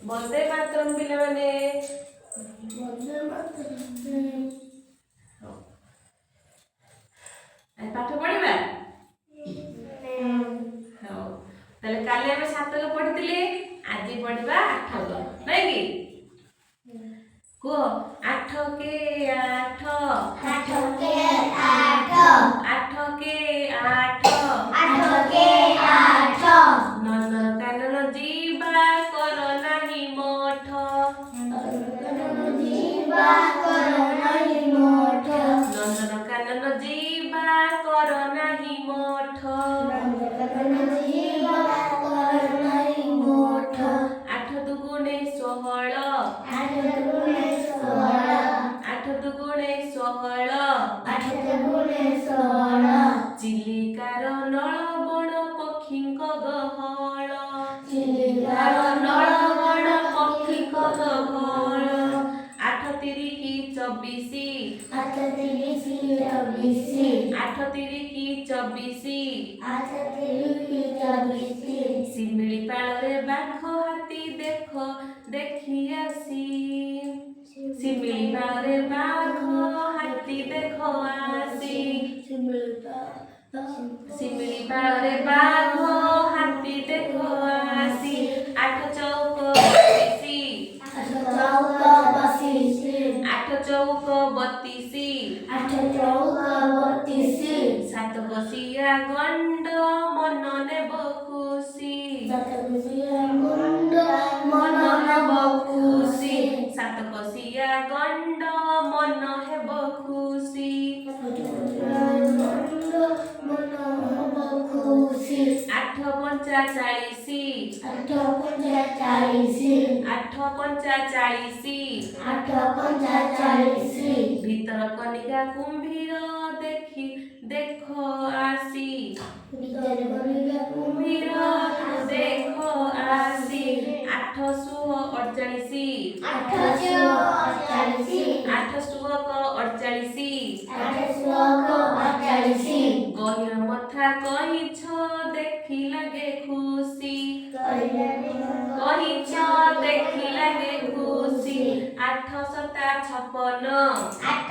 ବନ୍ଦେ ମାତରମ୍ ପିଲାମାନେ ବନ୍ଦେ ମାତରମ୍। ପାଠ ପଢିବା। ହଉ ତାହେଲେ କାଲି ଆମେ 7କ ପଢିଥିଲେ, ଆଜି ପଢିବା 8କ, ନାଇଁ କି? କୁହ 8 के 8 8 के 8 8 के 8 8 के 8 ନନ୍ଦନକାନନ ଯିବା କର ନାହିଁ ମଠ ଯିବା କର ନାହିଁ ମଠ ନନ୍ଦନକାନନ ଯିବା କର ନାହିଁ ମଠ ଯିବା କର ନାହିଁ ମଠ 8 ଦୁଗୁଣେ 16 8 ଦୁଗୁଣେ 16 8 ଦୁଗୁଣେ 16 8 ଦୁଗୁଣେ 16 ଚିଲିକାର ନଳବଣ ପକ୍ଷୀଙ୍କ ଗହଳ ଚିଲିକାର ନଳବଣ ପକ୍ଷୀଙ୍କ ଗହଳ 8 ତିରିକି 24 8 ତିରିକି 24 8 ତିରିକି 24 8 ତିରିକି 24 ଶିମିଳିପାଳରେ ବାଘ ହାତୀ ଦେଖ ଦେଖି ଆସି ଶିମିଳିପାଳରେ ବାଘ ହାତୀ ଦେଖ ଆସି ଶିମିଳିପାଳରେ ବାଘ ହାତୀ ଦେଖ ଆସି 8 ଚଉକ 32 8 ଚଉକ 32 8 ଚଉକ 32 8 ଚଉକ 32 7 ବସିଆ ଗଣ୍ଡ ମନ ନେବ ଖୁସି 7 ବସିଆ ଗଣ୍ଡ ମନ ନେବ ଖୁସି 7 ବସିଆ ଗଣ୍ଡ ମନ ହେବ ଖୁସି 8 ପଞ୍ଚା 40 8 ପଞ୍ଚା 40 8 ପଞ୍ଚା 40 8 ପଞ୍ଚା 40 ଭିତର କନିକା କୁମ୍ଭୀର ଦେଖି ଦେଖ ଆସି ଭିତର କନିକା କୁମ୍ଭୀର ଦେଖ ଆସି 8 ସୁହ 48 8 48 8 ସୁହକ 48 8 ସୁହକ 48 ଗହିର ମଥା କଇଁଛ ଦେଖି ଲାଗେ ଖୁସି କଇଁଛ ଦେଖି ଲାଗେ ଖୁସି 8 7 56 8